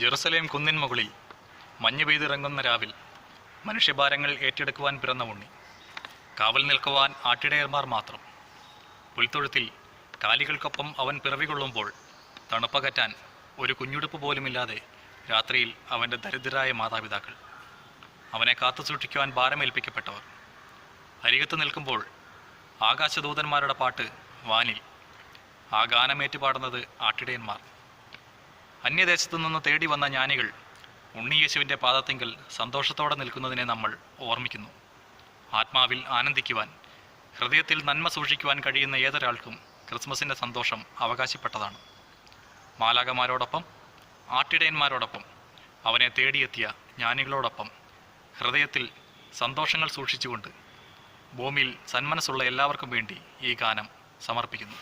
Jerusalem കുന്നിൻ മുകളിൽ മഞ്ഞ് പെയ്തിറങ്ങുന്ന രാവിൽ മനുഷ്യഭാരങ്ങൾ ഏറ്റെടുക്കുവാൻ പിറന്ന ഉണ്ണി. കാവൽ നിൽക്കുവാൻ ആട്ടിടയന്മാർ മാത്രം. പുൽത്തൊഴുത്തിൽ കാലികൾക്കൊപ്പം അവൻ പിറവികൊള്ളുമ്പോൾ തണുപ്പകറ്റാൻ ഒരു കുഞ്ഞുടുപ്പ് പോലുമില്ലാതെ രാത്രിയിൽ അവൻ്റെ ദരിദ്രരായ മാതാപിതാക്കൾ, അവനെ കാത്തു സൂക്ഷിക്കുവാൻ ഭാരമേൽപ്പിക്കപ്പെട്ടവർ. അരികത്ത് നിൽക്കുമ്പോൾ ആകാശദൂതന്മാരുടെ പാട്ട് വാനിൽ, ആ ഗാനമേറ്റു പാടുന്നത് ആട്ടിടയന്മാർ. അന്യദേശത്തു നിന്ന് തേടി വന്ന ജ്ഞാനികൾ ഉണ്ണിയേശുവിൻ്റെ പാദത്തിങ്കൽ സന്തോഷത്തോടെ നിൽക്കുന്നതിനെ നമ്മൾ ഓർമ്മിക്കുന്നു. ആത്മാവിൽ ആനന്ദിക്കുവാൻ, ഹൃദയത്തിൽ നന്മ സൂക്ഷിക്കുവാൻ കഴിയുന്ന ഏതൊരാൾക്കും ക്രിസ്മസിൻ്റെ സന്തോഷം അവകാശപ്പെട്ടതാണ്. മാലാഖമാരോടൊപ്പം, ആട്ടിടയന്മാരോടൊപ്പം, അവനെ തേടിയെത്തിയ ജ്ഞാനികളോടൊപ്പം ഹൃദയത്തിൽ സന്തോഷങ്ങൾ സൂക്ഷിച്ചുകൊണ്ട് ഭൂമിയിൽ സന്മനസ്സുള്ള എല്ലാവർക്കും വേണ്ടി ഈ ഗാനം സമർപ്പിക്കുന്നു.